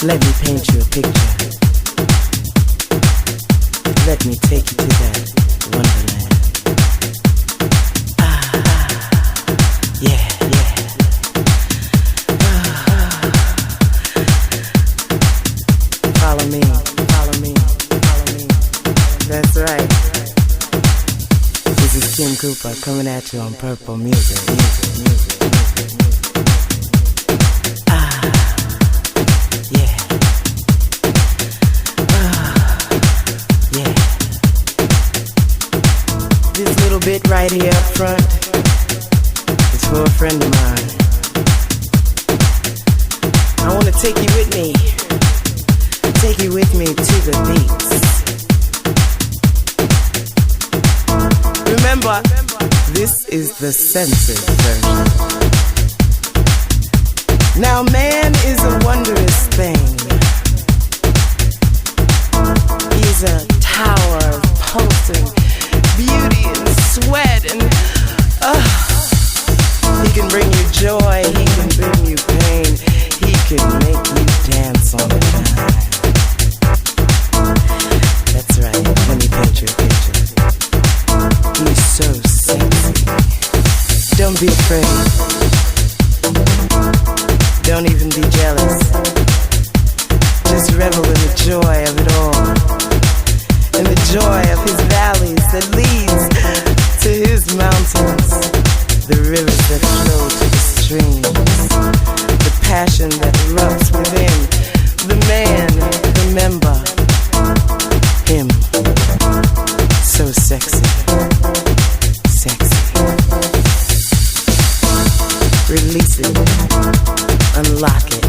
Let me paint you a picture. Let me take you to that wonderland. Yeah. Follow me. That's right. This is Kim Cooper coming at you on Purple Music. This little bit right here up front is for a friend of mine. I want to take you with me. Take you with me to the beats. Remember, this is the censored version. Now man is a wondrous thing. He's a tower of pulsing beauty and sweat and he can bring you joy, he can bring you pain, he can make you dance on the dime. That's right, let me paint you a picture. He's so sexy. Don't be afraid. Don't even be jealous. Just revel in the joy of it all. In the joy of his valleys that leads to his mountains. The rivers that flow to the streams. The passion that erupts within. The man, remember him. So sexy. Release it. Unlock it.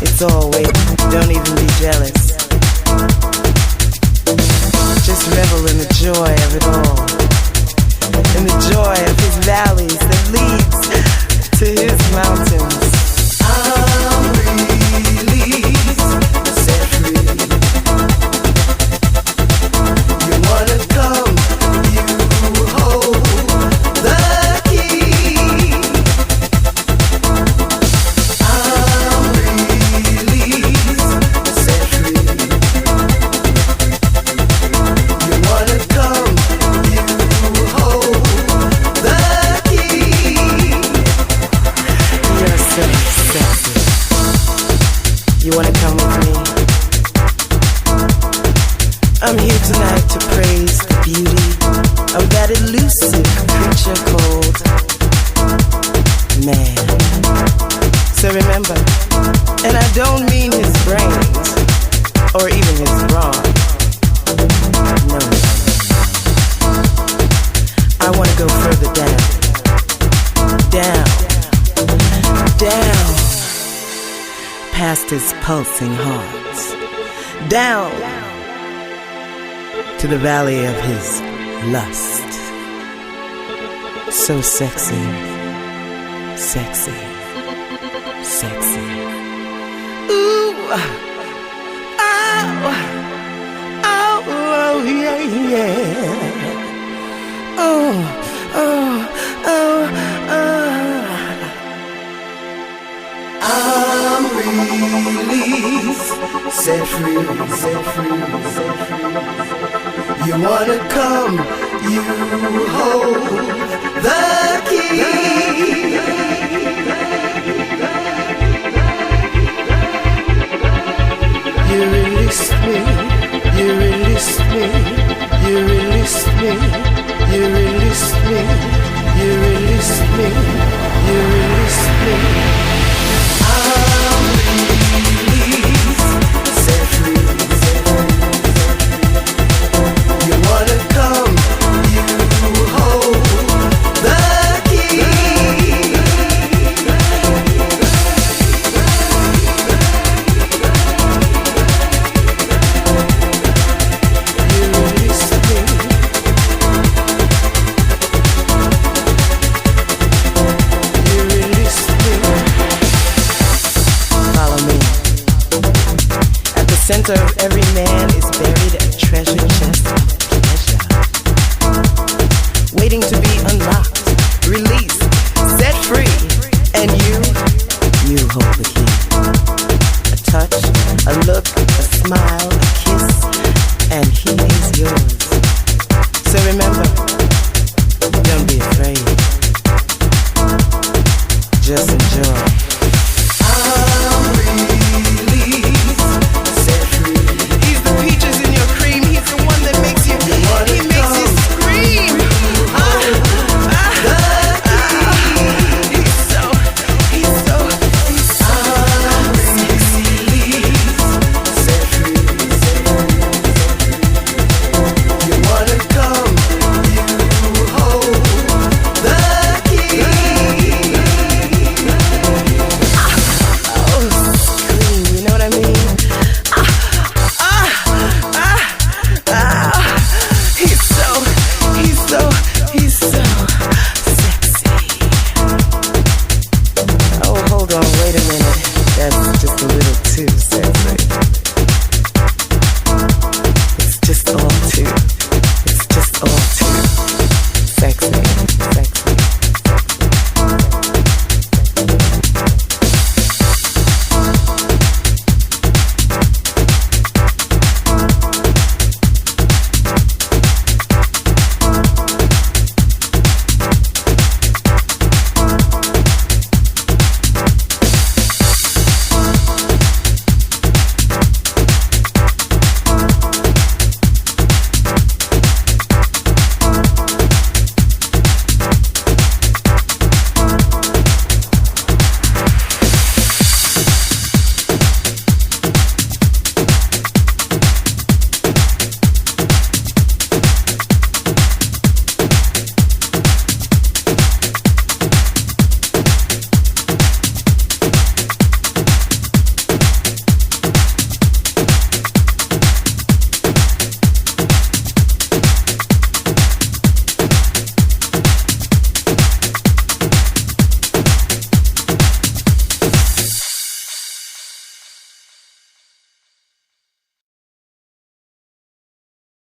It's all waiting. Don't even be jealous. Just revel in the joy of it all. In the joy of his valleys that leads to his mountains. I'm released, set free. You wanna come, you hold the key. I'm released, set free. You wanna come, you hold the key. You're so sexy. You wanna come with me? I'm here tonight to praise the beauty of that elusive creature called man. So remember, and I don't mean his brains or even his brawn. No. I want to go further down. Past his pulsing hearts. Down to the valley of his lust. So sexy. Ooh, oh, yeah. Oh. I'm released, set free. You wanna come, you hold the key. You released me. I'm released, set free. You wanna come, you hold the key. You released me. Center of every man